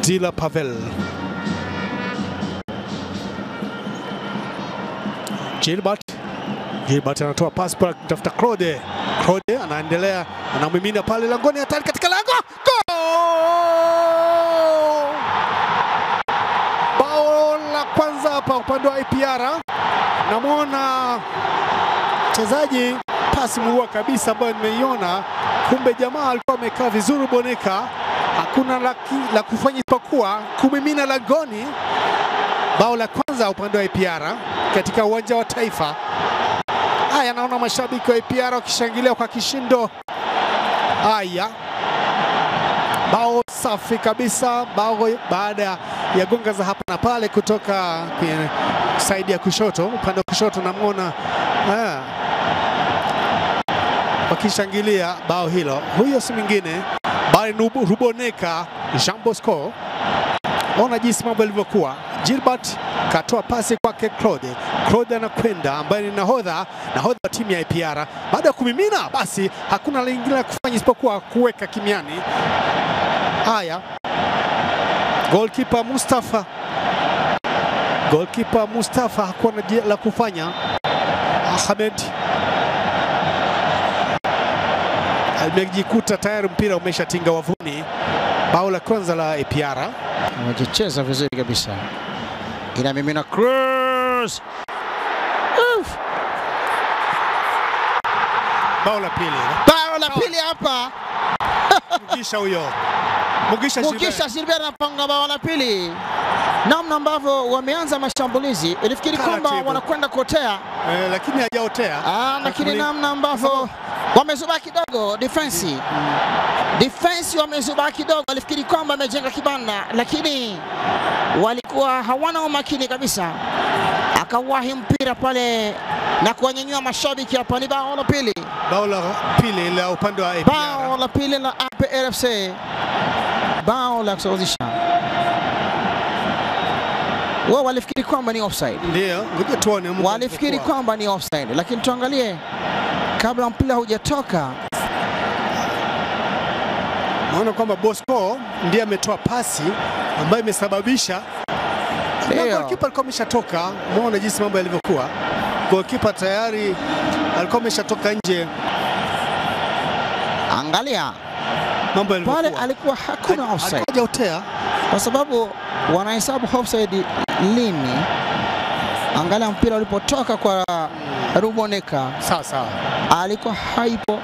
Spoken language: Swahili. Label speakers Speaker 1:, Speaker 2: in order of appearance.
Speaker 1: Dila Pavel. Gilbert anatoa pass kwa kutafuta Claude. Claude anaendelea, anamimina pale langoni, hatari katika lango. Goal! Bao la kwanza hapa upande wa APR. Namuona mchezaji pasi murua kabisa ambayo nimeiona. Kumbe jamaa alikuwa amekaa vizuri Boneka. Hakuna la kufanya isipokuwa kumimina langoni. Bao la kwanza upande wa APR katika uwanja wa Taifa. Haya, naona mashabiki wa APR wakishangilia kwa kishindo. Haya, bao safi kabisa, bao baada ya gonga za hapa na pale kutoka kwenye side ya kushoto, upande wa kushoto namuona wakishangilia bao hilo. Huyo si mwingine bali Ruboneka Jean Bosco. Ona jinsi mambo yalivyokuwa. Gilbert katoa pasi kwake Claude. Claude anakwenda ambaye ni nahodha wa timu ya APR. Baada ya kumimina basi hakuna lingine la kufanya isipokuwa kuweka kimiani. Haya, goalkeeper Mustafa hakuwa na la kufanya. Ahmed alimejikuta tayari mpira umeshatinga wavuni. Bao la kwanza la APR.
Speaker 2: Wamecheza vizuri kabisa. Inamimina cross.
Speaker 1: Bao la pili.
Speaker 2: Bao la pili hapa.
Speaker 1: Mugisha huyo.
Speaker 2: Mugisha Gilbert anapanga bao la pili. Namna ambavyo wameanza mashambulizi, ilifikiri kwamba wanakwenda kuotea.
Speaker 1: Lakini hajaotea.
Speaker 2: Lakini namna ambavyo wamezuba kidogo defense. Defense wamezuba kidogo, alifikiri kwamba amejenga kibanda, lakini walikuwa hawana umakini kabisa. Akawahi mpira pale na kuwanyanyua mashabiki hapa. Ni bao la pili.
Speaker 1: Bao la pili la upande wa APR.
Speaker 2: Bao la pili la APR FC. Bao la kusawazisha. Wao walifikiri kwamba ni offside.
Speaker 1: Ndio, ngoja tuone.
Speaker 2: Walifikiri kwamba ni offside, lakini tuangalie kabla mpira hujatoka.
Speaker 1: Naona kwamba Bosco ndiye ametoa pasi ambayo imesababisha goalkeeper alikuwa ameshatoka. Muone jinsi mambo yalivyokuwa. Goalkeeper tayari alikuwa ameshatoka nje.
Speaker 2: Angalia
Speaker 1: mambo yalivyokuwa.
Speaker 2: Pale alikuwa hakuna offside.
Speaker 1: Hajaotea
Speaker 2: kwa sababu wanahesabu offside lini. Angalia mpira ulipotoka kwa Ruboneka.
Speaker 1: Sasa
Speaker 2: alikuwa haipo.